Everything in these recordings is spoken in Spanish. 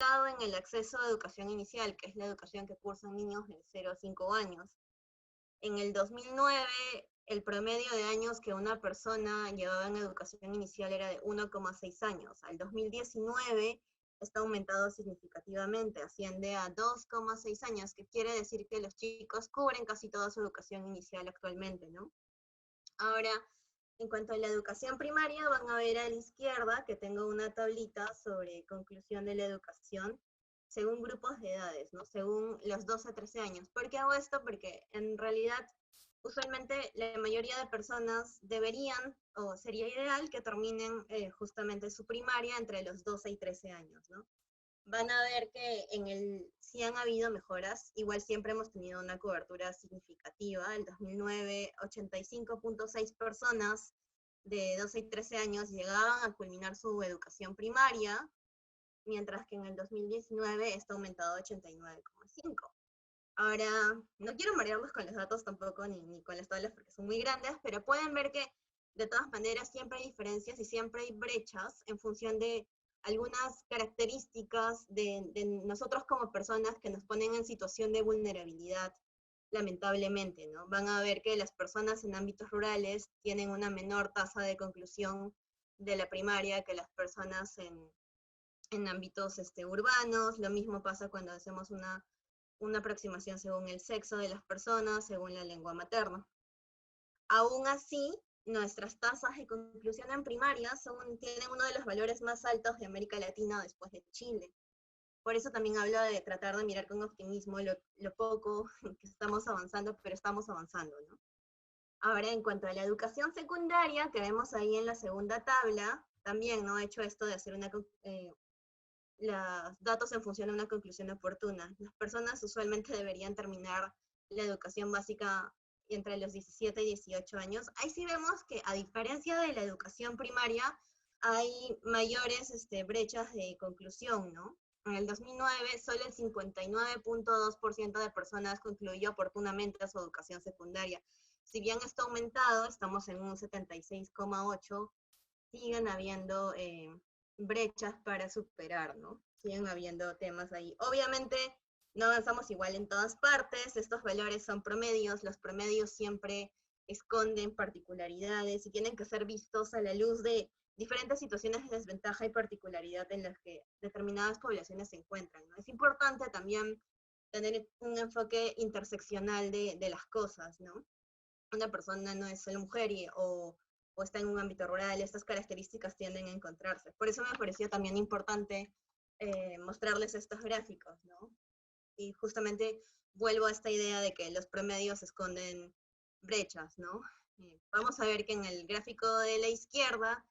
en el acceso a educación inicial, que es la educación que cursan niños de 0 a 5 años. En el 2009, el promedio de años que una persona llevaba en educación inicial era de 1,6 años. Al 2019 está aumentado significativamente, asciende a 2,6 años, que quiere decir que los chicos cubren casi toda su educación inicial actualmente, ¿no? Ahora, en cuanto a la educación primaria, van a ver a la izquierda que tengo una tablita sobre conclusión de la educación según grupos de edades, ¿no? Según los 12 a 13 años. ¿Por qué hago esto? Porque en realidad, usualmente la mayoría de personas deberían, o sería ideal, que terminen justamente su primaria entre los 12 y 13 años, ¿no? Van a ver que sí han habido mejoras, igual siempre hemos tenido una cobertura significativa. En 2009, 85,6 personas de 12 y 13 años llegaban a culminar su educación primaria, mientras que en el 2019 está aumentado a 89,5. Ahora, no quiero marearlos con los datos tampoco, ni con las tablas porque son muy grandes, pero pueden ver que de todas maneras siempre hay diferencias y siempre hay brechas en función de algunas características de nosotros como personas que nos ponen en situación de vulnerabilidad, lamentablemente, ¿no? Van a ver que las personas en ámbitos rurales tienen una menor tasa de conclusión de la primaria que las personas en ámbitos urbanos. Lo mismo pasa cuando hacemos una aproximación según el sexo de las personas, según la lengua materna. Aún así, nuestras tasas de conclusión en primaria tienen uno de los valores más altos de América Latina después de Chile. Por eso también hablo de tratar de mirar con optimismo lo poco que estamos avanzando, pero estamos avanzando, ¿no? Ahora, en cuanto a la educación secundaria, que vemos ahí en la segunda tabla, también no he hecho esto de hacer los datos en función de una conclusión oportuna. Las personas usualmente deberían terminar la educación básica entre los 17 y 18 años. Ahí sí vemos que a diferencia de la educación primaria, hay mayores brechas de conclusión, ¿no? En el 2009, solo el 59,2% de personas concluyó oportunamente su educación secundaria. Si bien esto ha aumentado, estamos en un 76,8%, siguen habiendo brechas para superar, ¿no? Siguen habiendo temas ahí. Obviamente no avanzamos igual en todas partes, estos valores son promedios, los promedios siempre esconden particularidades y tienen que ser vistos a la luz de diferentes situaciones de desventaja y particularidad en las que determinadas poblaciones se encuentran, ¿no? Es importante también tener un enfoque interseccional de las cosas, ¿no? Una persona no es solo mujer o está en un ámbito rural, estas características tienden a encontrarse. Por eso me pareció también importante mostrarles estos gráficos, ¿no? Y justamente vuelvo a esta idea de que los promedios esconden brechas, ¿no? Vamos a ver que en el gráfico de la izquierda,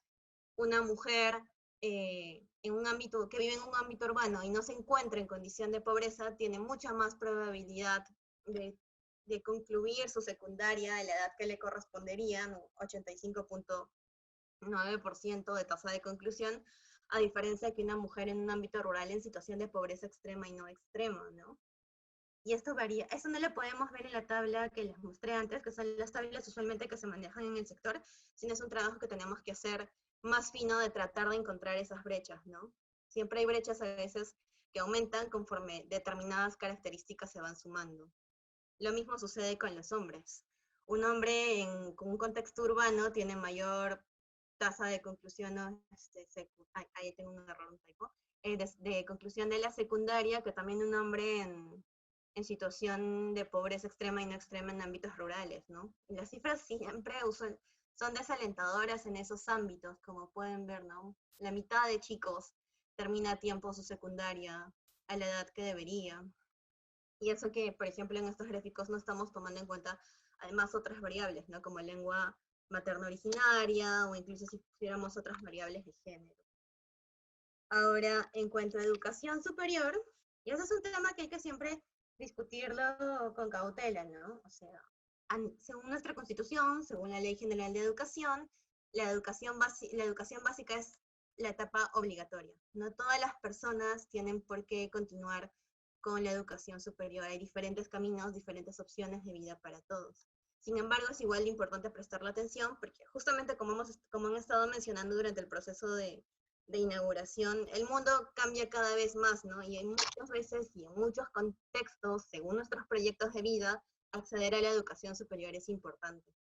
una mujer en un ámbito, que vive en un ámbito urbano y no se encuentra en condición de pobreza, tiene mucha más probabilidad de concluir su secundaria a la edad que le correspondería, ¿no? 85,9% de tasa de conclusión, a diferencia que una mujer en un ámbito rural en situación de pobreza extrema y no extrema, ¿no? Y esto varía, eso no lo podemos ver en la tabla que les mostré antes, que son las tablas usualmente que se manejan en el sector, sino es un trabajo que tenemos que hacer más fino de tratar de encontrar esas brechas, ¿no? Siempre hay brechas a veces que aumentan conforme determinadas características se van sumando. Lo mismo sucede con los hombres. Un hombre con un contexto urbano tiene mayor tasa de conclusión, ¿no? Ahí tengo un error, un typo, de conclusión de la secundaria, que también un hombre en situación de pobreza extrema y no extrema en ámbitos rurales, ¿no? Y las cifras siempre son desalentadoras en esos ámbitos, como pueden ver, ¿no? La mitad de chicos termina a tiempo su secundaria a la edad que debería. Y eso que, por ejemplo, en estos gráficos no estamos tomando en cuenta además otras variables, ¿no? Como lengua materna originaria o incluso si pusiéramos otras variables de género. Ahora, en cuanto a educación superior, y ese es un tema que hay que siempre discutirlo con cautela, ¿no? O sea, según nuestra Constitución, según la Ley General de Educación, la educación básica es la etapa obligatoria. No todas las personas tienen por qué continuar con la educación superior. Hay diferentes caminos, diferentes opciones de vida para todos. Sin embargo, es igual de importante prestarle atención porque justamente como han estado mencionando durante el proceso de de inauguración, el mundo cambia cada vez más, ¿no? Y en muchas veces y en muchos contextos, según nuestros proyectos de vida, acceder a la educación superior es importante.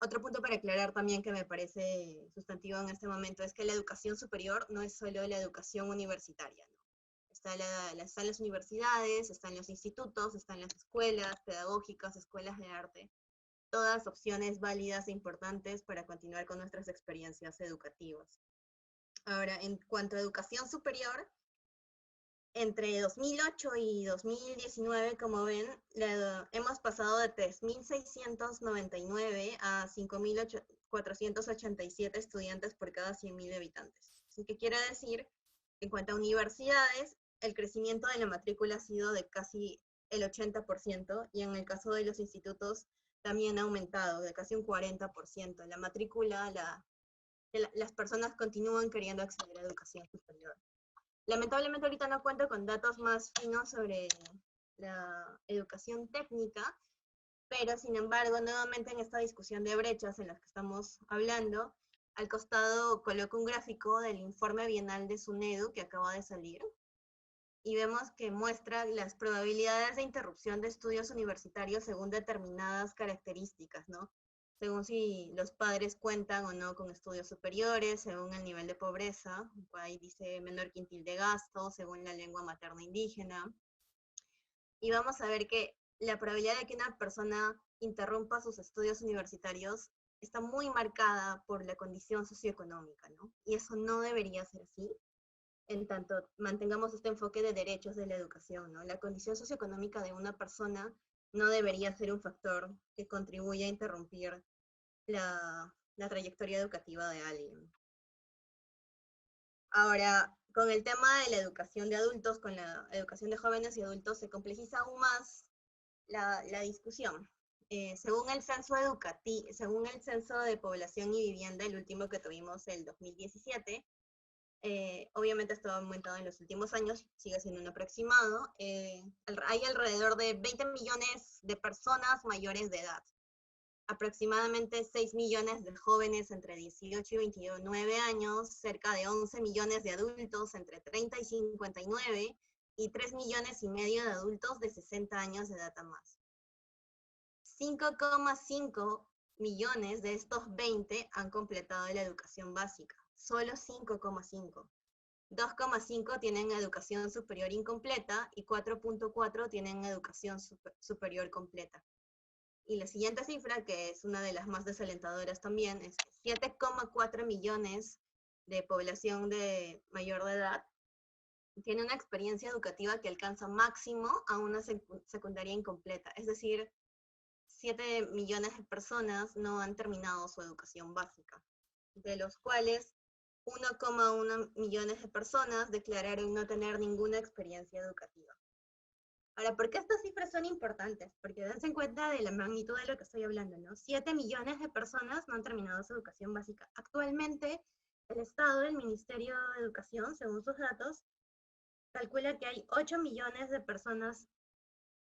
Otro punto para aclarar también que me parece sustantivo en este momento es que la educación superior no es solo la educación universitaria, ¿no? Están las universidades, están los institutos, están las escuelas pedagógicas, escuelas de arte, todas opciones válidas e importantes para continuar con nuestras experiencias educativas. Ahora, en cuanto a educación superior, entre 2008 y 2019, como ven, hemos pasado de 3.699 a 5.487 estudiantes por cada 100.000 habitantes. Así que quiere decir, en cuanto a universidades, el crecimiento de la matrícula ha sido de casi el 80%, y en el caso de los institutos también ha aumentado de casi un 40%. La matrícula, las personas continúan queriendo acceder a educación superior. Lamentablemente ahorita no cuento con datos más finos sobre la educación técnica, pero sin embargo, nuevamente en esta discusión de brechas en las que estamos hablando, al costado coloco un gráfico del informe bienal de SUNEDU que acaba de salir, y vemos que muestra las probabilidades de interrupción de estudios universitarios según determinadas características, ¿no? Según si los padres cuentan o no con estudios superiores, según el nivel de pobreza, ahí dice menor quintil de gasto, según la lengua materna indígena. Y vamos a ver que la probabilidad de que una persona interrumpa sus estudios universitarios está muy marcada por la condición socioeconómica, ¿no? Y eso no debería ser así, en tanto mantengamos este enfoque de derechos de la educación, ¿no? La condición socioeconómica de una persona no debería ser un factor que contribuya a interrumpir la trayectoria educativa de alguien. Ahora, con el tema de la educación de adultos, con la educación de jóvenes y adultos, se complejiza aún más la discusión. Según el censo de población y vivienda, el último que tuvimos el 2017, obviamente esto ha aumentado en los últimos años, sigue siendo un aproximado, hay alrededor de 20 millones de personas mayores de edad, aproximadamente 6 millones de jóvenes entre 18 y 29 años, cerca de 11 millones de adultos entre 30 y 59, y 3 millones y medio de adultos de 60 años de edad a más. 5,5 millones de estos 20 han completado la educación básica, solo 5,5. 2,5 tienen educación superior incompleta y 4,4 tienen educación superior completa. Y la siguiente cifra, que es una de las más desalentadoras también, es 7,4 millones de población de mayor de edad tiene una experiencia educativa que alcanza máximo a una secundaria incompleta. Es decir, 7 millones de personas no han terminado su educación básica, de los cuales 1,1 millones de personas declararon no tener ninguna experiencia educativa. Ahora, ¿por qué estas cifras son importantes? Porque dense en cuenta de la magnitud de lo que estoy hablando, ¿no? 7 millones de personas no han terminado su educación básica. Actualmente, el Estado, el Ministerio de Educación, según sus datos, calcula que hay 8 millones de personas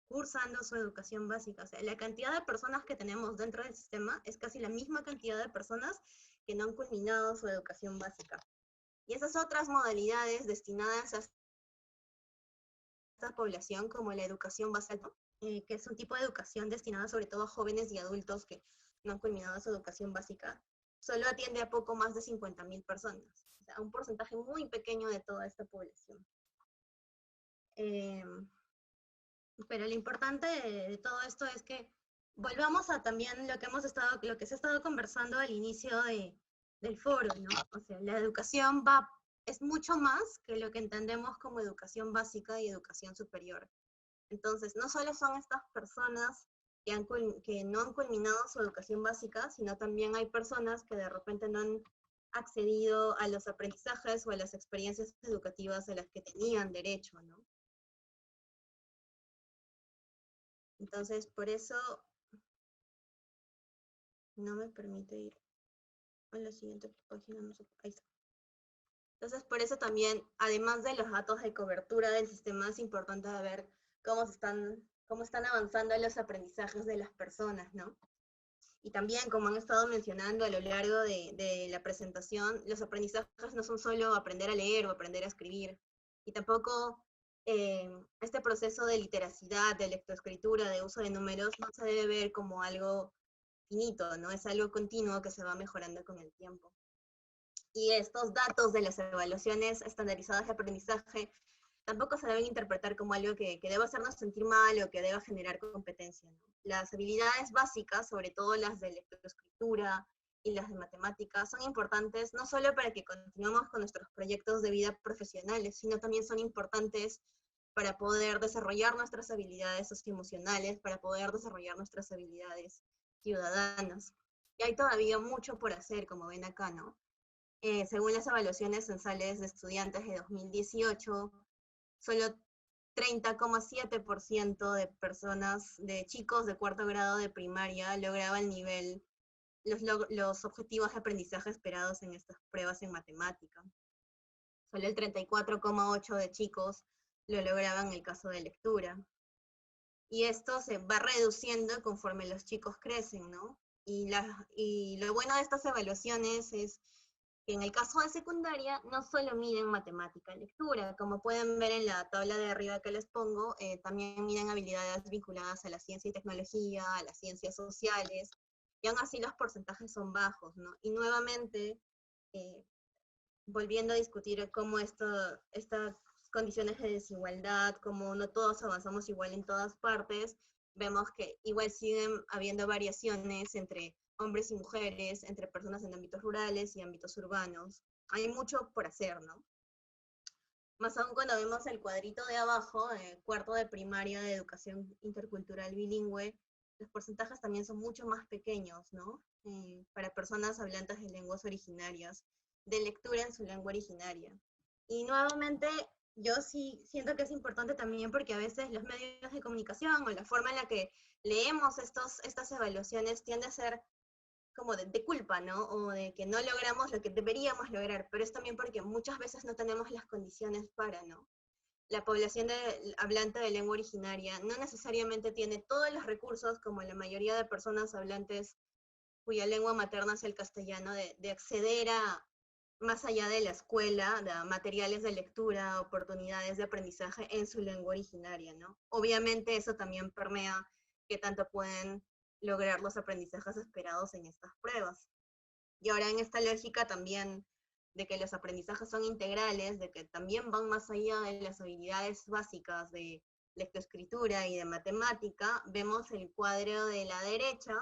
cursando su educación básica. O sea, la cantidad de personas que tenemos dentro del sistema es casi la misma cantidad de personas que no han culminado su educación básica. Y esas otras modalidades destinadas a esta población, como la educación básica, que es un tipo de educación destinada sobre todo a jóvenes y adultos que no han culminado su educación básica, solo atiende a poco más de 50.000 personas. O sea, un porcentaje muy pequeño de toda esta población. Pero lo importante de todo esto es que volvamos a también lo que se ha estado conversando al inicio del foro, ¿no? O sea, la educación es mucho más que lo que entendemos como educación básica y educación superior. Entonces, no solo son estas personas que no han culminado su educación básica, sino también hay personas que de repente no han accedido a los aprendizajes o a las experiencias educativas a las que tenían derecho, ¿no? Entonces, por eso no me permite ir a la siguiente página, no sé, ahí está. Entonces, por eso también, además de los datos de cobertura del sistema, es importante ver cómo están avanzando los aprendizajes de las personas, ¿no? Y también, como han estado mencionando a lo largo de la presentación, los aprendizajes no son solo aprender a leer o aprender a escribir, y tampoco este proceso de literacidad, de lectoescritura, de uso de números, no se debe ver como algo finito, ¿no? Es algo continuo que se va mejorando con el tiempo. Y estos datos de las evaluaciones estandarizadas de aprendizaje tampoco se deben interpretar como algo que deba hacernos sentir mal o que deba generar competencia, ¿no? Las habilidades básicas, sobre todo las de lectoescritura y las de matemáticas, son importantes no solo para que continuemos con nuestros proyectos de vida profesionales, sino también son importantes para poder desarrollar nuestras habilidades socioemocionales, para poder desarrollar nuestras habilidades ciudadanas. Y hay todavía mucho por hacer, como ven acá, ¿no? Según las evaluaciones censales de estudiantes de 2018, solo 30,7% de personas, de chicos de cuarto grado de primaria, lograba el nivel, los objetivos de aprendizaje esperados en estas pruebas en matemática. Solo el 34,8% de chicos lo lograban en el caso de lectura. Y esto se va reduciendo conforme los chicos crecen, ¿no? Y lo bueno de estas evaluaciones es que en el caso de secundaria no solo miden matemática y lectura, como pueden ver en la tabla de arriba que les pongo, también miden habilidades vinculadas a la ciencia y tecnología, a las ciencias sociales, y aún así los porcentajes son bajos, ¿no? Y nuevamente, eh, volviendo a discutir cómo estas condiciones de desigualdad, como no todos avanzamos igual en todas partes, vemos que igual siguen habiendo variaciones entre hombres y mujeres, entre personas en ámbitos rurales y ámbitos urbanos. Hay mucho por hacer, ¿no? Más aún cuando vemos el cuadrito de abajo, cuarto de primaria de educación intercultural bilingüe, los porcentajes también son mucho más pequeños, ¿no? Para personas hablantes de lenguas originarias, de lectura en su lengua originaria. Y nuevamente, yo sí siento que es importante también porque a veces los medios de comunicación o la forma en la que leemos estas evaluaciones tiende a ser como de culpa, ¿no? O de que no logramos lo que deberíamos lograr, pero es también porque muchas veces no tenemos las condiciones para, ¿no? La población hablante de lengua originaria no necesariamente tiene todos los recursos como la mayoría de personas hablantes cuya lengua materna es el castellano, de acceder a, más allá de la escuela, de materiales de lectura, oportunidades de aprendizaje en su lengua originaria, ¿no? Obviamente eso también permea qué tanto pueden lograr los aprendizajes esperados en estas pruebas. Y ahora en esta lógica también de que los aprendizajes son integrales, de que también van más allá de las habilidades básicas de lectoescritura y de matemática, vemos el cuadro de la derecha.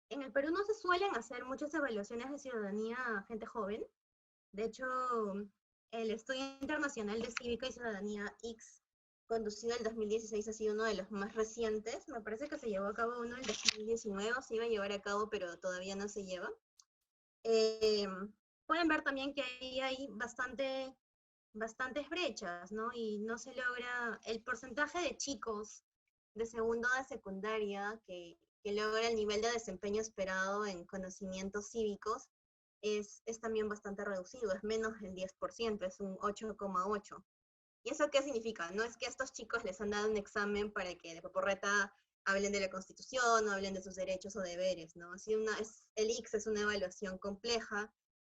En el Perú no se suelen hacer muchas evaluaciones de ciudadanía a gente joven. De hecho, el Estudio Internacional de Cívica y Ciudadanía X, conducido en 2016, ha sido uno de los más recientes. Me parece que se llevó a cabo uno en 2019, se iba a llevar a cabo, pero todavía no se lleva. Pueden ver también que ahí hay bastantes brechas, ¿no? Y no se logra el porcentaje de chicos de segundo de secundaria que logra el nivel de desempeño esperado en conocimientos cívicos es también bastante reducido, es menos del 10%, es un 8,8%. ¿Y eso qué significa? No es que a estos chicos les han dado un examen para que de paporreta hablen de la Constitución o hablen de sus derechos o deberes, ¿no? El IX es una evaluación compleja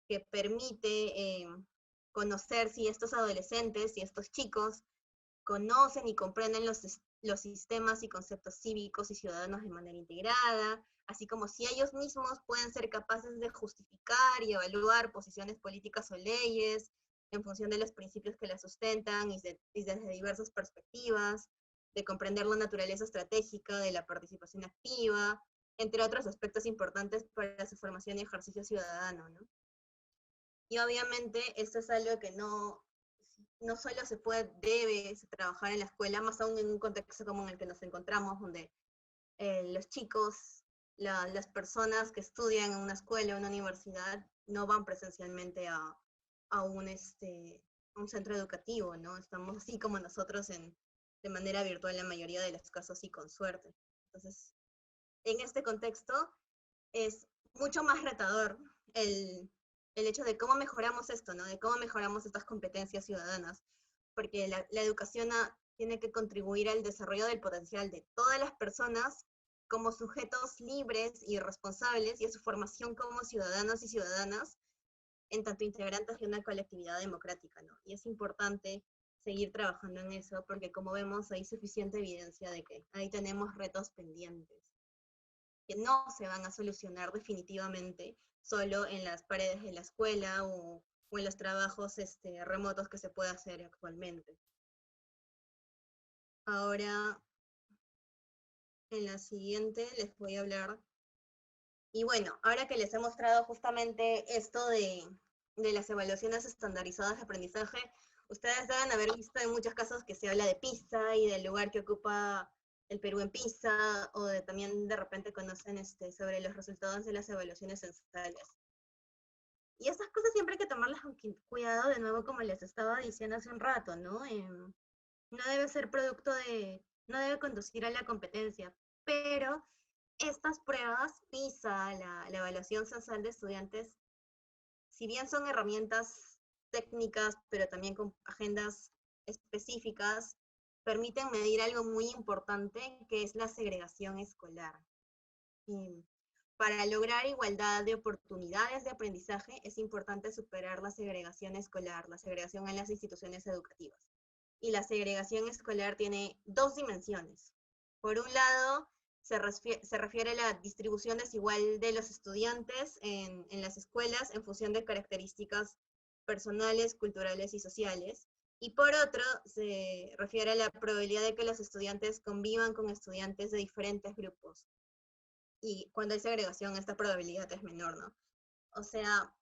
que permite conocer si estos adolescentes, si estos chicos conocen y comprenden los sistemas y conceptos cívicos y ciudadanos de manera integrada, así como si ellos mismos pueden ser capaces de justificar y evaluar posiciones políticas o leyes en función de los principios que las sustentan y desde diversas perspectivas, de comprender la naturaleza estratégica de la participación activa, entre otros aspectos importantes para su formación y ejercicio ciudadano, ¿no? Y obviamente esto es algo que no solo debe trabajar en la escuela, más aún en un contexto como en el que nos encontramos, donde los chicos, las personas que estudian en una escuela o una universidad no van presencialmente a un centro educativo, ¿no? Estamos así como nosotros de manera virtual en la mayoría de los casos y con suerte. Entonces, en este contexto es mucho más retador el hecho de cómo mejoramos esto, ¿no? De cómo mejoramos estas competencias ciudadanas, porque la educación tiene que contribuir al desarrollo del potencial de todas las personas como sujetos libres y responsables y a su formación como ciudadanos y ciudadanas, en tanto integrantes de una colectividad democrática, ¿no? Y es importante seguir trabajando en eso, porque como vemos hay suficiente evidencia de que ahí tenemos retos pendientes, que no se van a solucionar definitivamente solo en las paredes de la escuela o en los trabajos remotos que se puede hacer actualmente. Ahora, en la siguiente les voy a hablar. Y bueno, ahora que les he mostrado justamente esto de las evaluaciones estandarizadas de aprendizaje, ustedes deben haber visto en muchos casos que se habla de PISA y del lugar que ocupa el Perú en PISA, o también de repente conocen sobre los resultados de las evaluaciones censales. Y estas cosas siempre hay que tomarlas con cuidado, de nuevo, como les estaba diciendo hace un rato, ¿no? No debe ser no debe conducir a la competencia, pero estas pruebas, PISA, la evaluación censal de estudiantes, si bien son herramientas técnicas, pero también con agendas específicas, permiten medir algo muy importante, que es la segregación escolar. Y para lograr igualdad de oportunidades de aprendizaje, es importante superar la segregación escolar, la segregación en las instituciones educativas. Y la segregación escolar tiene dos dimensiones. Por un lado, se refiere a la distribución desigual de los estudiantes en las escuelas en función de características personales, culturales y sociales. Y por otro, se refiere a la probabilidad de que los estudiantes convivan con estudiantes de diferentes grupos. Y cuando hay segregación, esta probabilidad es menor, ¿no? O sea,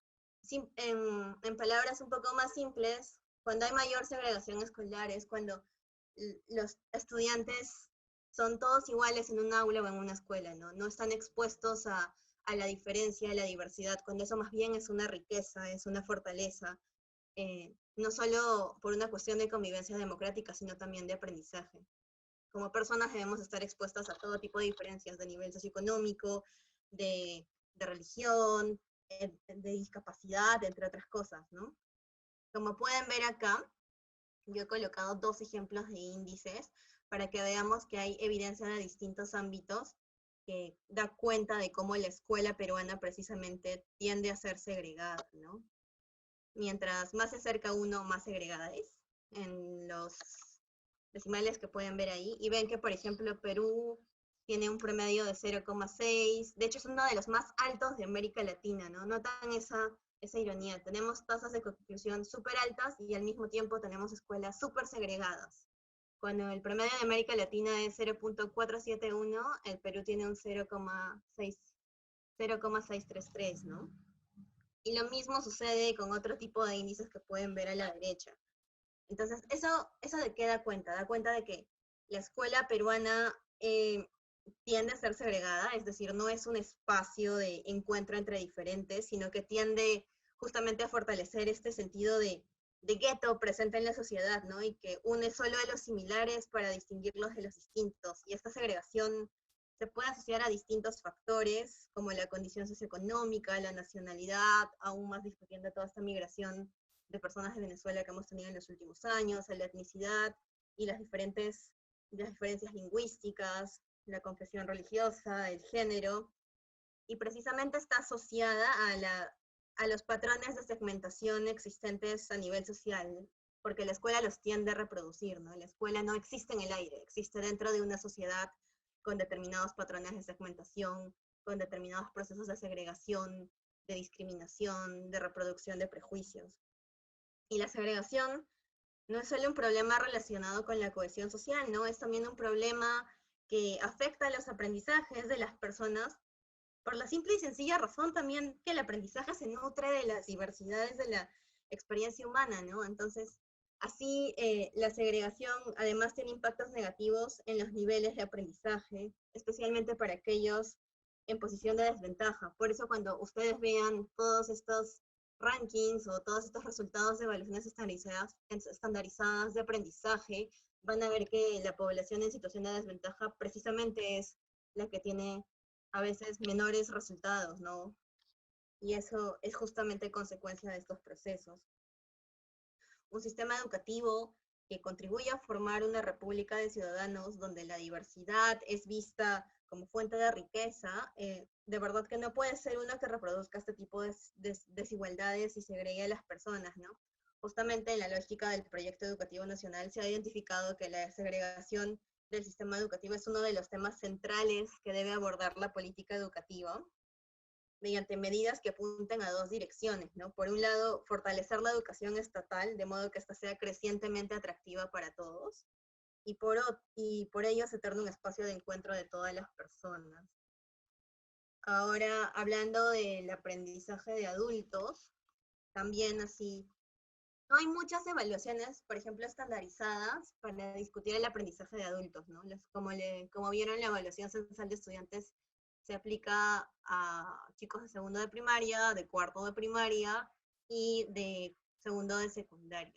en palabras un poco más simples, cuando hay mayor segregación escolar es cuando los estudiantes son todos iguales en un aula o en una escuela, ¿no? No están expuestos a la diferencia, a la diversidad, cuando eso más bien es una riqueza, es una fortaleza, no solo por una cuestión de convivencia democrática, sino también de aprendizaje. Como personas debemos estar expuestas a todo tipo de diferencias de nivel socioeconómico, de religión, de discapacidad, entre otras cosas, ¿no? Como pueden ver acá, yo he colocado dos ejemplos de índices para que veamos que hay evidencia de distintos ámbitos que da cuenta de cómo la escuela peruana precisamente tiende a ser segregada, ¿no? Mientras más se acerca uno, más segregada es, en los decimales que pueden ver ahí, y ven que, por ejemplo, Perú tiene un promedio de 0,6, de hecho es uno de los más altos de América Latina, ¿no? Notan esa ironía, tenemos tasas de conclusión súper altas y al mismo tiempo tenemos escuelas súper segregadas. Cuando el promedio de América Latina es 0,471, el Perú tiene un 0,633, ¿no? Y lo mismo sucede con otro tipo de índices que pueden ver a la derecha. Entonces, eso de qué da cuenta de que la escuela peruana tiende a ser segregada, es decir, no es un espacio de encuentro entre diferentes, sino que tiende justamente a fortalecer este sentido de gueto presente en la sociedad, ¿no? Y que une solo a los similares para distinguirlos de los distintos. Y esta segregación se puede asociar a distintos factores, como la condición socioeconómica, la nacionalidad, aún más discutiendo toda esta migración de personas de Venezuela que hemos tenido en los últimos años, a la etnicidad y las diferencias lingüísticas, la confesión religiosa, el género, y precisamente está asociada a los patrones de segmentación existentes a nivel social, porque la escuela los tiende a reproducir, ¿no? La escuela no existe en el aire, existe dentro de una sociedad con determinados patrones de segmentación, con determinados procesos de segregación, de discriminación, de reproducción de prejuicios. Y la segregación no es solo un problema relacionado con la cohesión social, ¿no? Es también un problema que afecta a los aprendizajes de las personas por la simple y sencilla razón también que el aprendizaje se nutre de las diversidades de la experiencia humana, ¿no? Entonces, así la segregación además tiene impactos negativos en los niveles de aprendizaje, especialmente para aquellos en posición de desventaja. Por eso cuando ustedes vean todos estos rankings o todos estos resultados de evaluaciones estandarizadas de aprendizaje, van a ver que la población en situación de desventaja precisamente es la que tiene a veces menores resultados, ¿no? Y eso es justamente consecuencia de estos procesos. Un sistema educativo que contribuye a formar una república de ciudadanos donde la diversidad es vista como fuente de riqueza, de verdad que no puede ser uno que reproduzca este tipo de desigualdades y segregue a las personas, ¿no? Justamente en la lógica del proyecto educativo nacional se ha identificado que la segregación del sistema educativo es uno de los temas centrales que debe abordar la política educativa mediante medidas que apunten a dos direcciones, ¿no? Por un lado, fortalecer la educación estatal de modo que ésta sea crecientemente atractiva para todos, y por ello se torna un espacio de encuentro de todas las personas. Ahora, hablando del aprendizaje de adultos, también así, no hay muchas evaluaciones, por ejemplo, estandarizadas para discutir el aprendizaje de adultos, ¿no? Como vieron, la evaluación censal de estudiantes se aplica a chicos de segundo de primaria, de cuarto de primaria y de segundo de secundaria.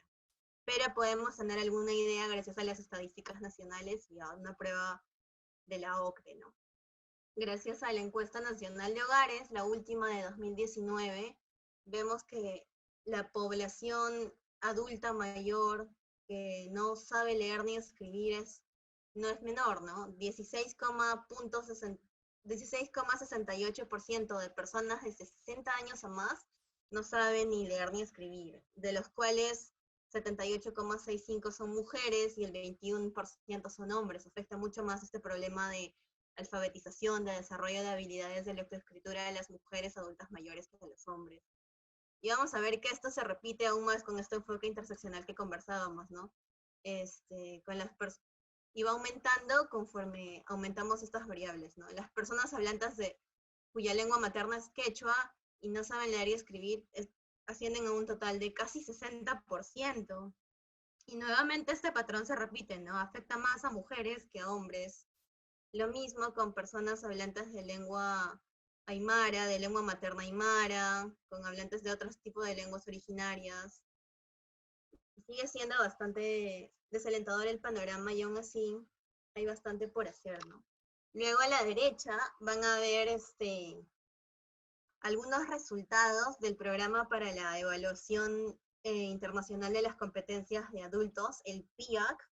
Pero podemos tener alguna idea gracias a las estadísticas nacionales y a una prueba de la OCDE, ¿no? Gracias a la encuesta nacional de hogares, la última de 2019, vemos que la población adulta mayor que no sabe leer ni escribir no es menor, ¿no? 16,68% de personas de 60 años o más no saben ni leer ni escribir, de los cuales 78,65 son mujeres y el 21% son hombres. Afecta mucho más este problema de alfabetización, de desarrollo de habilidades de lectoescritura de las mujeres adultas mayores que de los hombres. Y vamos a ver que esto se repite aún más con este enfoque interseccional que conversábamos, ¿no? Y va aumentando conforme aumentamos estas variables, ¿no? Las personas hablantes cuya lengua materna es quechua y no saben leer y escribir ascienden a un total de casi 60%. Y nuevamente este patrón se repite, ¿no? Afecta más a mujeres que a hombres. Lo mismo con personas hablantes de lengua aymara, de lengua materna aymara, con hablantes de otros tipos de lenguas originarias. Sigue siendo bastante desalentador el panorama y aún así hay bastante por hacer, ¿no? Luego a la derecha van a ver algunos resultados del programa para la evaluación internacional de las competencias de adultos, el PIAC,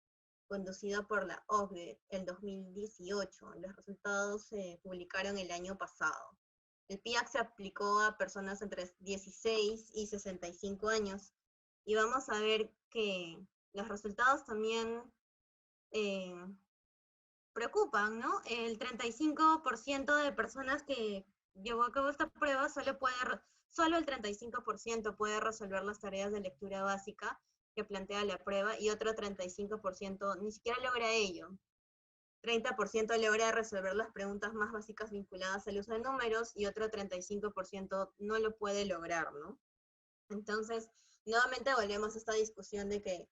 conducido por la OCDE el 2018. Los resultados se publicaron el año pasado. El PIAC se aplicó a personas entre 16 y 65 años. Y vamos a ver que los resultados también preocupan, ¿no? El 35% de personas que llevó a cabo esta prueba, solo el 35% puede resolver las tareas de lectura básica que plantea la prueba, y otro 35% ni siquiera logra ello. 30% logra resolver las preguntas más básicas vinculadas al uso de números, y otro 35% no lo puede lograr, ¿no? Entonces, nuevamente volvemos a esta discusión de que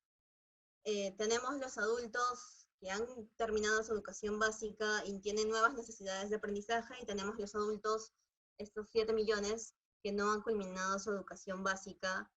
tenemos los adultos que han terminado su educación básica y tienen nuevas necesidades de aprendizaje, y tenemos los adultos, estos 7 millones, que no han culminado su educación básica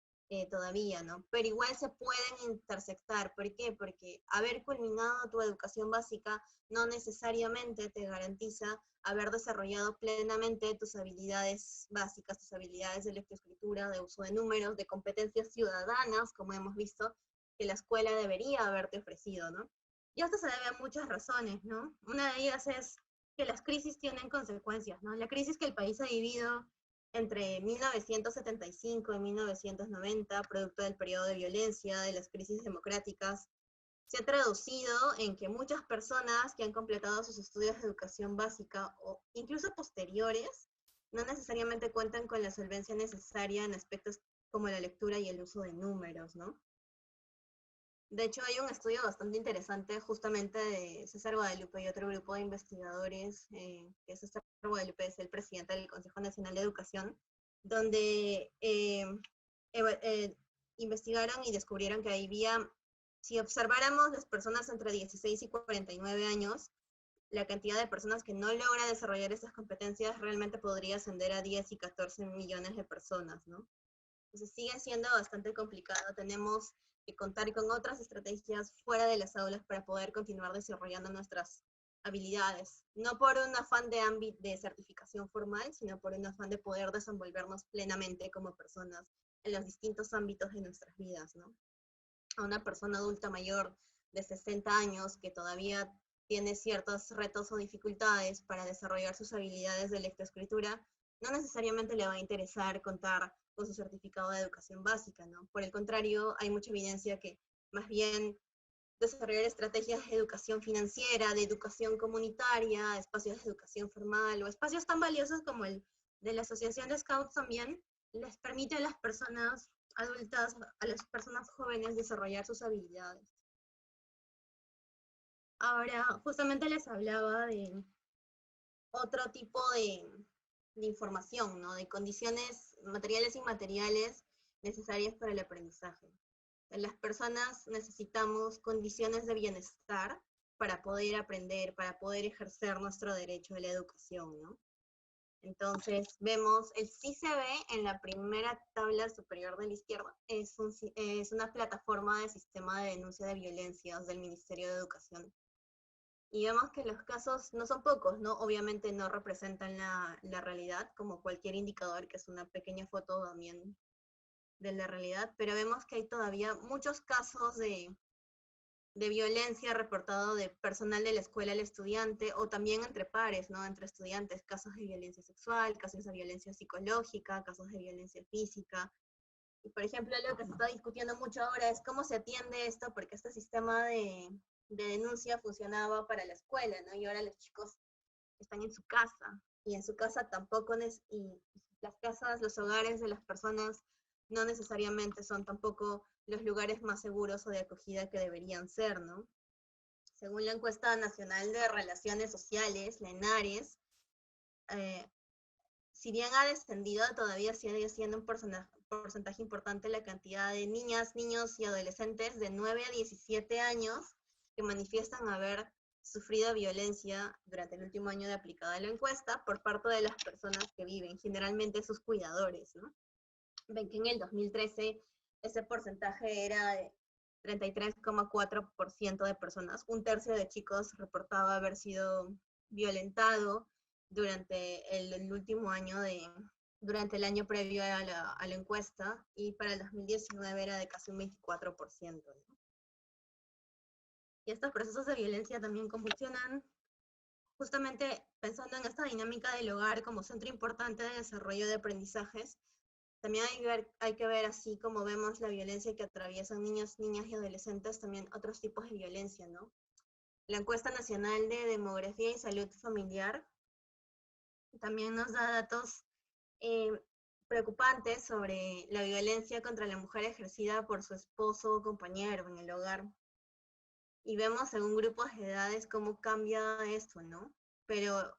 todavía, ¿no? Pero igual se pueden intersectar. ¿Por qué? Porque haber culminado tu educación básica no necesariamente te garantiza haber desarrollado plenamente tus habilidades básicas, tus habilidades de lectoescritura, de uso de números, de competencias ciudadanas, como hemos visto, que la escuela debería haberte ofrecido, ¿no? Y esto se debe a muchas razones, ¿no? Una de ellas es que las crisis tienen consecuencias, ¿no? La crisis que el país ha vivido entre 1975 y 1990, producto del periodo de violencia, de las crisis democráticas, se ha traducido en que muchas personas que han completado sus estudios de educación básica o incluso posteriores no necesariamente cuentan con la solvencia necesaria en aspectos como la lectura y el uso de números, ¿no? De hecho, hay un estudio bastante interesante justamente de César Guadalupe y otro grupo de investigadores, que César Guadalupe es el presidente del Consejo Nacional de Educación, donde investigaron y descubrieron que si observáramos las personas entre 16 y 49 años, la cantidad de personas que no logra desarrollar estas competencias realmente podría ascender a 10 y 14 millones de personas, ¿no? Entonces sigue siendo bastante complicado. Tenemos que contar con otras estrategias fuera de las aulas para poder continuar desarrollando nuestras habilidades. No por un afán de certificación formal, sino por un afán de poder desenvolvernos plenamente como personas en los distintos ámbitos de nuestras vidas, ¿no? A una persona adulta mayor de 60 años que todavía tiene ciertos retos o dificultades para desarrollar sus habilidades de lectoescritura, no necesariamente le va a interesar contar con su certificado de educación básica, ¿no? Por el contrario, hay mucha evidencia que más bien desarrollar estrategias de educación financiera, de educación comunitaria, espacios de educación formal o espacios tan valiosos como el de la Asociación de Scouts también les permite a las personas adultas, a las personas jóvenes desarrollar sus habilidades. Ahora, justamente les hablaba de otro tipo de información, ¿no? De condiciones materiales y inmateriales necesarias para el aprendizaje. Las personas necesitamos condiciones de bienestar para poder aprender, para poder ejercer nuestro derecho a la educación, ¿no? Entonces, vemos, el CICB en la primera tabla superior de la izquierda es una plataforma de sistema de denuncia de violencias del Ministerio de Educación. Y vemos que los casos no son pocos, ¿no? Obviamente no representan la realidad, como cualquier indicador, que es una pequeña foto también de la realidad, pero vemos que hay todavía muchos casos de violencia reportado de personal de la escuela al estudiante, o también entre pares, ¿no? Entre estudiantes, casos de violencia sexual, casos de violencia psicológica, casos de violencia física. Y por ejemplo, lo que se está discutiendo mucho ahora es cómo se atiende esto, porque este sistema de denuncia funcionaba para la escuela, ¿no? Y ahora los chicos están en su casa, y en su casa tampoco, y las casas, los hogares de las personas no necesariamente son tampoco los lugares más seguros o de acogida que deberían ser, ¿no? Según la encuesta nacional de relaciones sociales, la ENARES, si bien ha descendido, todavía sigue siendo un porcentaje importante la cantidad de niñas, niños y adolescentes de 9 a 17 años que manifiestan haber sufrido violencia durante el último año de aplicada la encuesta por parte de las personas que viven, generalmente sus cuidadores, ¿no? Ven que en el 2013 ese porcentaje era de 33,4% de personas, un tercio de chicos reportaba haber sido violentado durante el último año durante el año previo a la encuesta, y para el 2019 era de casi un 24%, ¿no? Y estos procesos de violencia también convulsionan, justamente pensando en esta dinámica del hogar como centro importante de desarrollo de aprendizajes. También hay que ver, así como vemos la violencia que atraviesan niños, niñas y adolescentes, también otros tipos de violencia, ¿no? La encuesta nacional de demografía y salud familiar también nos da datos eh, preocupantes sobre la violencia contra la mujer ejercida por su esposo o compañero en el hogar. Y vemos según grupos de edades cómo cambia esto, ¿no? Pero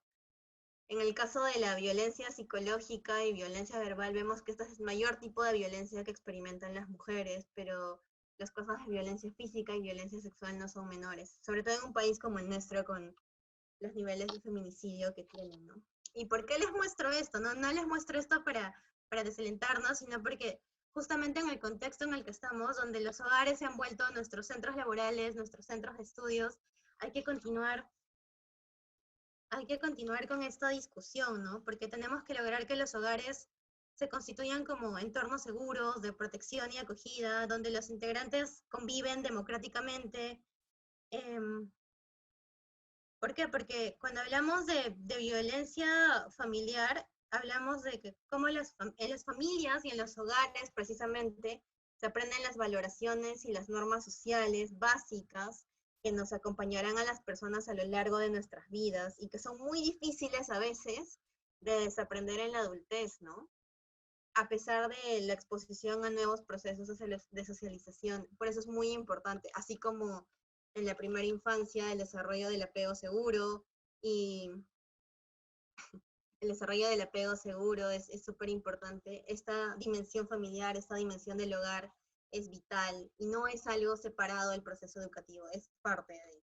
en el caso de la violencia psicológica y violencia verbal, vemos que este es el mayor tipo de violencia que experimentan las mujeres, pero las cosas de violencia física y violencia sexual no son menores, sobre todo en un país como el nuestro, con los niveles de feminicidio que tienen, ¿no? ¿Y por qué les muestro esto? No les muestro esto para desalentarnos, sino porque justamente en el contexto en el que estamos, donde los hogares se han vuelto nuestros centros laborales, nuestros centros de estudios, hay que continuar con esta discusión, ¿no? Porque tenemos que lograr que los hogares se constituyan como entornos seguros de protección y acogida, donde los integrantes conviven democráticamente. ¿Por qué? Porque cuando hablamos de violencia familiar, hablamos de que cómo en las familias y en los hogares precisamente se aprenden las valoraciones y las normas sociales básicas que nos acompañarán a las personas a lo largo de nuestras vidas y que son muy difíciles a veces de desaprender en la adultez, ¿no? A pesar de la exposición a nuevos procesos de socialización. Por eso es muy importante, así como en la primera infancia, el desarrollo del apego seguro, y el desarrollo del apego seguro es súper importante. Esta dimensión familiar, esta dimensión del hogar es vital y no es algo separado del proceso educativo, es parte de él.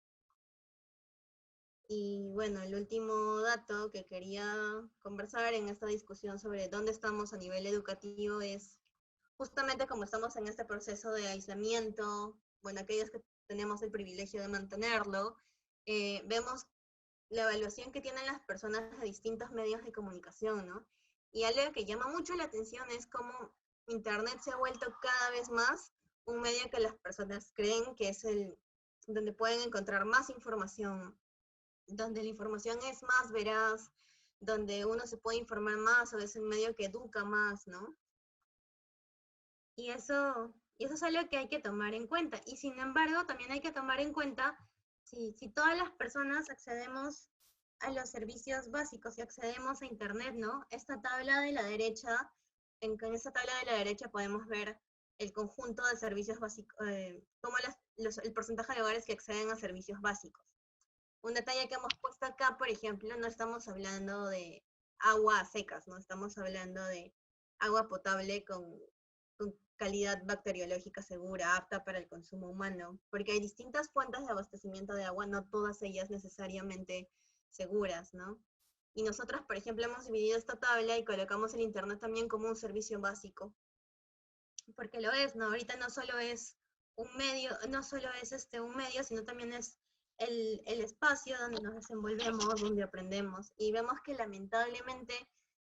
Y bueno, el último dato que quería conversar en esta discusión sobre dónde estamos a nivel educativo es justamente como estamos en este proceso de aislamiento, bueno, aquellos que tenemos el privilegio de mantenerlo, vemos la evaluación que tienen las personas de distintos medios de comunicación, ¿no? Y algo que llama mucho la atención es cómo Internet se ha vuelto cada vez más un medio que las personas creen que es el donde pueden encontrar más información, donde la información es más veraz, donde uno se puede informar más, o es un medio que educa más, ¿no? Y eso es algo que hay que tomar en cuenta. Y sin embargo, también hay que tomar en cuenta si todas las personas accedemos a los servicios básicos y accedemos a Internet, ¿no? Esta tabla de la derecha, en esta tabla de la derecha podemos ver el conjunto de servicios básicos, como el porcentaje de hogares que acceden a servicios básicos. Un detalle que hemos puesto acá, por ejemplo, no estamos hablando de agua a secas, no estamos hablando de agua potable con calidad bacteriológica segura, apta para el consumo humano, porque hay distintas fuentes de abastecimiento de agua, no todas ellas necesariamente seguras, ¿no? Y nosotros, por ejemplo, hemos dividido esta tabla y colocamos el Internet también como un servicio básico, porque lo es, ¿no? Ahorita no solo es un medio, no solo es un medio, sino también es el espacio donde nos desenvolvemos, donde aprendemos. Y vemos que lamentablemente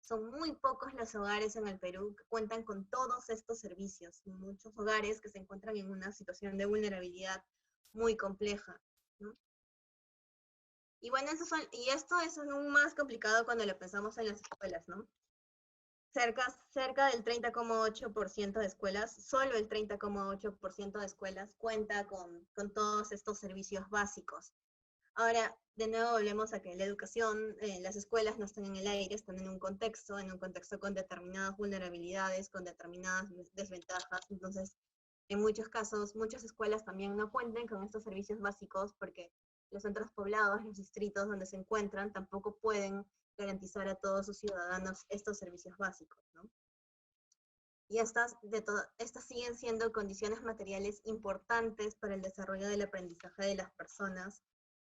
son muy pocos los hogares en el Perú que cuentan con todos estos servicios. Muchos hogares que se encuentran en una situación de vulnerabilidad muy compleja, ¿no? Y bueno, esto es aún más complicado cuando lo pensamos en las escuelas, ¿no? Cerca del 30,8% de escuelas, solo el 30,8% de escuelas cuenta con todos estos servicios básicos. Ahora, de nuevo volvemos a que la educación, las escuelas no están en el aire, están en un contexto con determinadas vulnerabilidades, con determinadas desventajas. Entonces, en muchos casos, muchas escuelas también no cuentan con estos servicios básicos porque los centros poblados, los distritos donde se encuentran, tampoco pueden garantizar a todos sus ciudadanos estos servicios básicos, ¿no? Y estas siguen siendo condiciones materiales importantes para el desarrollo del aprendizaje de las personas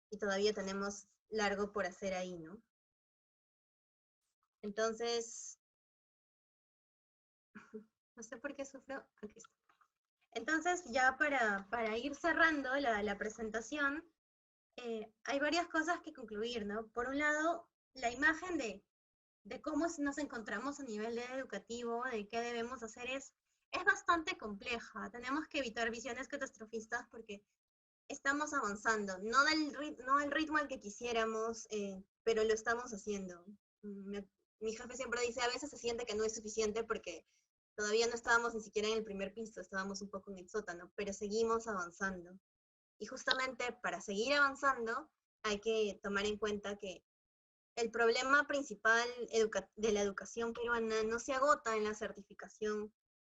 y todavía tenemos largo por hacer ahí, ¿no? Entonces, no sé por qué sufro, aquí está. Entonces, ya para ir cerrando la presentación, hay varias cosas que concluir, ¿no? Por un lado, la imagen de cómo nos encontramos a nivel educativo, de qué debemos hacer es bastante compleja. Tenemos que evitar visiones catastrofistas porque estamos avanzando, no del ritmo al que quisiéramos, pero lo estamos haciendo. Mi jefe siempre dice, a veces se siente que no es suficiente porque todavía no estábamos ni siquiera en el primer piso, estábamos un poco en el sótano, pero seguimos avanzando. Y justamente para seguir avanzando hay que tomar en cuenta que el problema principal de la educación peruana no se agota en la certificación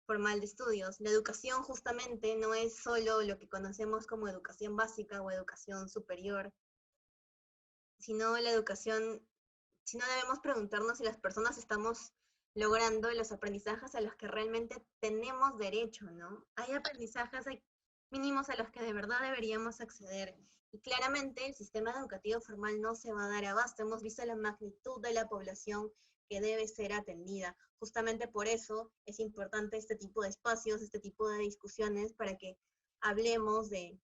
formal de estudios. La educación justamente no es solo lo que conocemos como educación básica o educación superior, sino la educación, sino debemos preguntarnos si las personas estamos logrando los aprendizajes a los que realmente tenemos derecho, ¿no? Hay aprendizajes mínimos a los que de verdad deberíamos acceder. Y claramente el sistema educativo formal no se va a dar abasto. Hemos visto la magnitud de la población que debe ser atendida. Justamente por eso es importante este tipo de espacios, este tipo de discusiones, para que hablemos de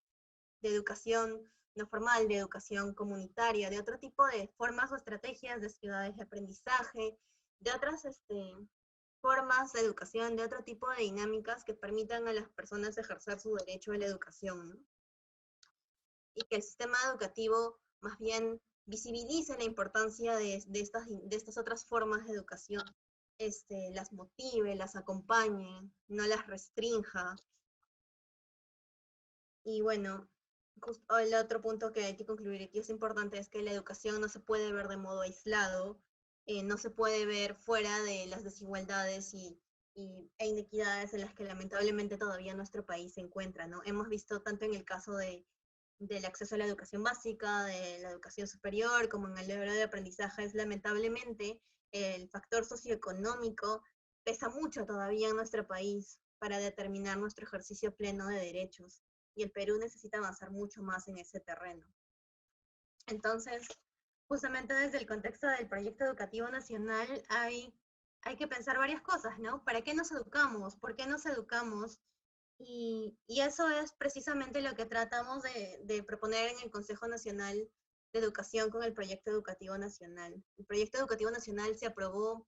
educación no formal, de educación comunitaria, de otro tipo de formas o estrategias de ciudades de aprendizaje, de otras formas de educación, de otro tipo de dinámicas que permitan a las personas ejercer su derecho a la educación, ¿no? Y que el sistema educativo más bien visibilice la importancia de estas otras formas de educación, las motive, las acompañe, no las restrinja. Y bueno, justo el otro punto que hay que concluir aquí es importante es que la educación no se puede ver de modo aislado, no se puede ver fuera de las desigualdades e inequidades en las que lamentablemente todavía nuestro país se encuentra, ¿no? Hemos visto tanto en el caso del acceso a la educación básica, de la educación superior, como en el logro de aprendizajes, lamentablemente el factor socioeconómico pesa mucho todavía en nuestro país para determinar nuestro ejercicio pleno de derechos. Y el Perú necesita avanzar mucho más en ese terreno. Entonces, justamente desde el contexto del proyecto educativo nacional hay que pensar varias cosas, ¿no? ¿Para qué nos educamos? ¿Por qué nos educamos? Y eso es precisamente lo que tratamos de proponer en el Consejo Nacional de Educación con el Proyecto Educativo Nacional. El Proyecto Educativo Nacional se aprobó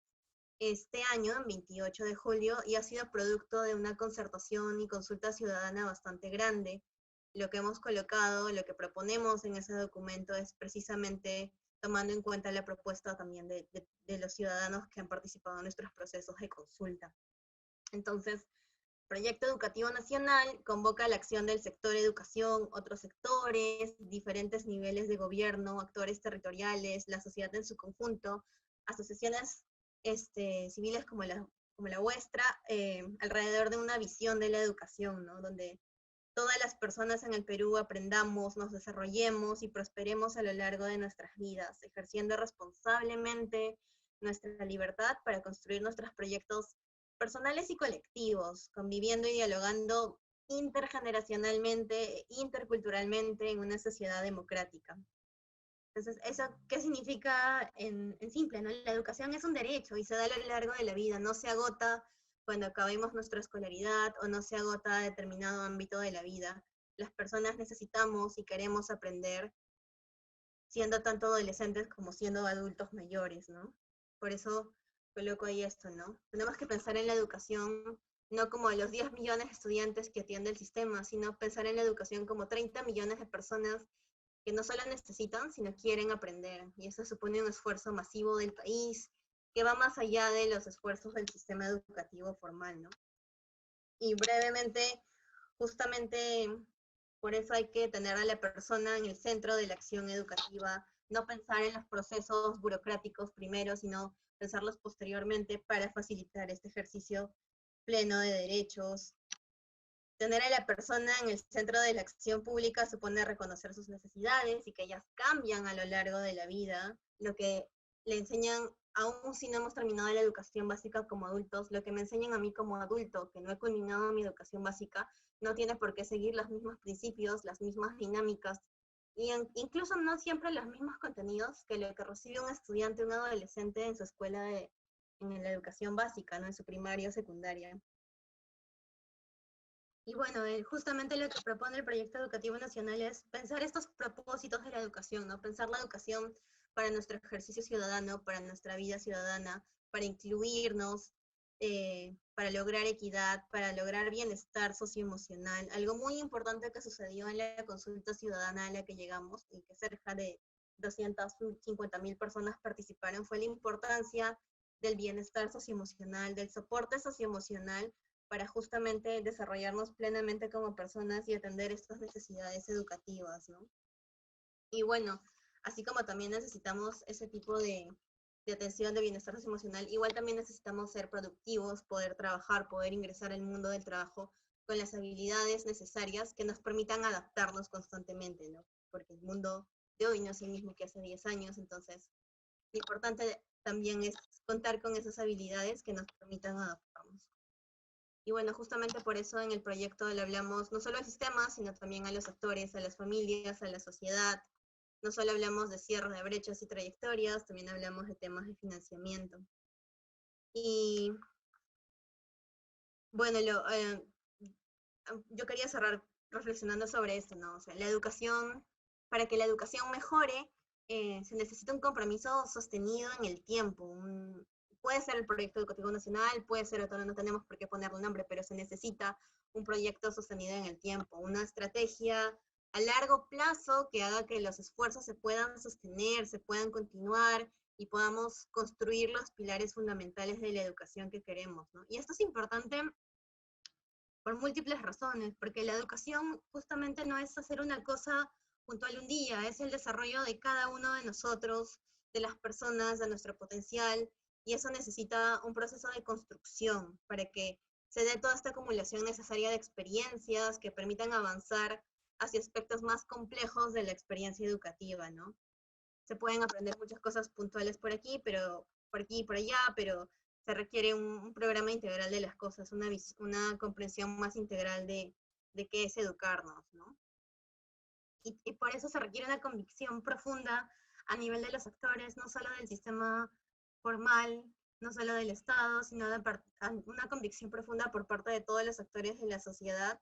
este año, el 28 de julio, y ha sido producto de una concertación y consulta ciudadana bastante grande. lo que hemos colocado, lo que proponemos en ese documento es precisamente tomando en cuenta la propuesta también de los ciudadanos que han participado en nuestros procesos de consulta. Entonces, Proyecto Educativo Nacional convoca la acción del sector educación, otros sectores, diferentes niveles de gobierno, actores territoriales, la sociedad en su conjunto, asociaciones civiles como la vuestra, alrededor de una visión de la educación, ¿no? Donde todas las personas en el Perú aprendamos, nos desarrollemos y prosperemos a lo largo de nuestras vidas, ejerciendo responsablemente nuestra libertad para construir nuestros proyectos personales y colectivos, conviviendo y dialogando intergeneracionalmente, interculturalmente en una sociedad democrática. Entonces, ¿eso qué significa en simple? ¿No? La educación es un derecho y se da a lo largo de la vida, no se agota cuando acabemos nuestra escolaridad o no se agota determinado ámbito de la vida. Las personas necesitamos y queremos aprender siendo tanto adolescentes como siendo adultos mayores, ¿no? Por eso coloco ahí esto, ¿no? Tenemos que pensar en la educación no como los 10 millones de estudiantes que atiende el sistema, sino pensar en la educación como 30 millones de personas que no solo necesitan, sino quieren aprender. Y eso supone un esfuerzo masivo del país, que va más allá de los esfuerzos del sistema educativo formal, ¿no? Y brevemente, justamente por eso hay que tener a la persona en el centro de la acción educativa, no pensar en los procesos burocráticos primero, sino pensarlos posteriormente para facilitar este ejercicio pleno de derechos. Tener a la persona en el centro de la acción pública supone reconocer sus necesidades y que ellas cambian a lo largo de la vida, lo que le enseñan, aún si no hemos terminado la educación básica como adultos, lo que me enseñan a mí como adulto, que no he culminado mi educación básica, no tiene por qué seguir los mismos principios, las mismas dinámicas, y incluso no siempre los mismos contenidos que lo que recibe un estudiante, un adolescente en su escuela en la educación básica, ¿no? En su primaria o secundaria. Y bueno, justamente lo que propone el Proyecto Educativo Nacional es pensar estos propósitos de la educación, ¿no? Pensar la educación para nuestro ejercicio ciudadano, para nuestra vida ciudadana, para incluirnos, para lograr equidad, para lograr bienestar socioemocional. Algo muy importante que sucedió en la consulta ciudadana a la que llegamos, y que cerca de 250.000 personas participaron, fue la importancia del bienestar socioemocional, del soporte socioemocional, para justamente desarrollarnos plenamente como personas y atender estas necesidades educativas, ¿no? Y bueno, así como también necesitamos ese tipo de atención de bienestar emocional, igual también necesitamos ser productivos, poder trabajar, poder ingresar al mundo del trabajo con las habilidades necesarias que nos permitan adaptarnos constantemente, ¿no? Porque el mundo de hoy no es el mismo que hace 10 años, entonces lo importante también es contar con esas habilidades que nos permitan adaptarnos. Y bueno, justamente por eso en el proyecto le hablamos no solo al sistema, sino también a los actores, a las familias, a la sociedad. No solo hablamos de cierre de brechas y trayectorias, también hablamos de temas de financiamiento. Y bueno, yo quería cerrar reflexionando sobre esto, ¿no? O sea, la educación, para que la educación mejore, se necesita un compromiso sostenido en el tiempo. Puede ser el Proyecto Educativo Nacional, puede ser otro, no tenemos por qué ponerle nombre, pero se necesita un proyecto sostenido en el tiempo, una estrategia a largo plazo que haga que los esfuerzos se puedan sostener, se puedan continuar y podamos construir los pilares fundamentales de la educación que queremos, ¿no? Y esto es importante por múltiples razones, porque la educación justamente no es hacer una cosa puntual un día, es el desarrollo de cada uno de nosotros, de las personas, de nuestro potencial, y eso necesita un proceso de construcción para que se dé toda esta acumulación necesaria de experiencias que permitan avanzar hacia aspectos más complejos de la experiencia educativa, ¿no? Se pueden aprender muchas cosas puntuales por aquí, pero por aquí y por allá, pero se requiere un programa integral de las cosas, una comprensión más integral de qué es educarnos, ¿no? Y por eso se requiere una convicción profunda a nivel de los actores, no solo del sistema formal, no solo del Estado, sino una convicción profunda por parte de todos los actores de la sociedad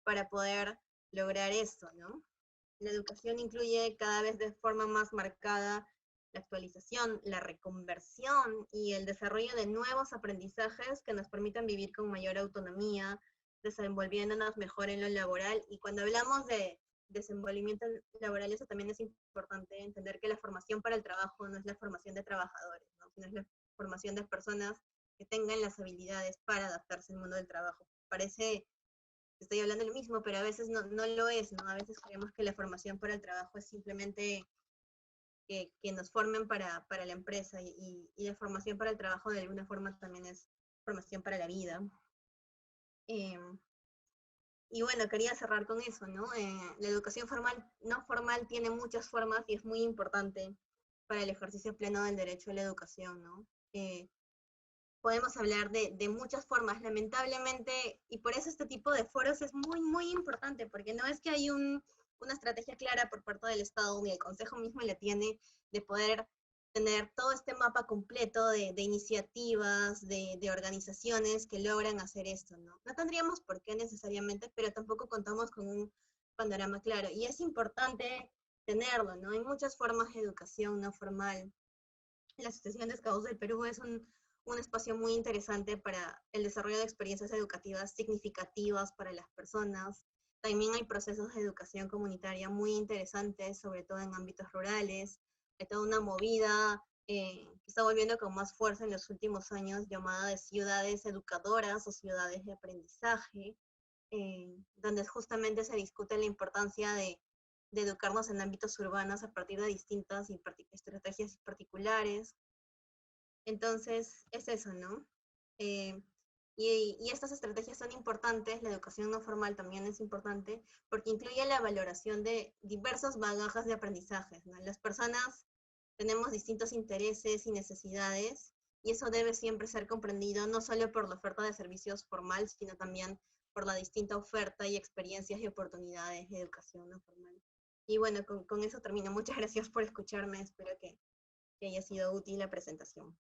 para poder lograr esto, ¿no? La educación incluye cada vez de forma más marcada la actualización, la reconversión y el desarrollo de nuevos aprendizajes que nos permitan vivir con mayor autonomía, desenvolviéndonos mejor en lo laboral. Y cuando hablamos de desenvolvimiento laboral, eso también es importante entender que la formación para el trabajo no es la formación de trabajadores, ¿no? Sino es la formación de personas que tengan las habilidades para adaptarse al mundo del trabajo. Parece que estoy hablando de lo mismo, pero a veces no lo es, ¿no? A veces creemos que la formación para el trabajo es simplemente que nos formen para la empresa y la formación para el trabajo de alguna forma también es formación para la vida. Eh, y bueno, quería cerrar con eso, ¿no? La educación formal, no formal tiene muchas formas y es muy importante para el ejercicio pleno del derecho a la educación, ¿no? Podemos hablar de muchas formas, lamentablemente, y por eso este tipo de foros es muy importante, porque no es que hay una estrategia clara por parte del Estado, ni el Consejo mismo la tiene, de poder tener todo este mapa completo de iniciativas, de organizaciones que logran hacer esto, ¿no? No tendríamos por qué necesariamente, pero tampoco contamos con un panorama claro, y es importante tenerlo, ¿no? Hay muchas formas de educación no formal. La Asociación de Scouts del Perú es un espacio muy interesante para el desarrollo de experiencias educativas significativas para las personas. También hay procesos de educación comunitaria muy interesantes, sobre todo en ámbitos rurales. Hay toda una movida que está volviendo con más fuerza en los últimos años, llamada de ciudades educadoras o ciudades de aprendizaje, donde justamente se discute la importancia de educarnos en ámbitos urbanos a partir de distintas estrategias particulares. Entonces, es eso, ¿no? Eh, y estas estrategias son importantes, la educación no formal también es importante, porque incluye la valoración de diversos bagajes de aprendizajes, ¿no? Las personas tenemos distintos intereses y necesidades, y eso debe siempre ser comprendido no solo por la oferta de servicios formal, sino también por la distinta oferta y experiencias y oportunidades de educación no formal. Y bueno, con eso termino. Muchas gracias por escucharme, espero que haya sido útil la presentación.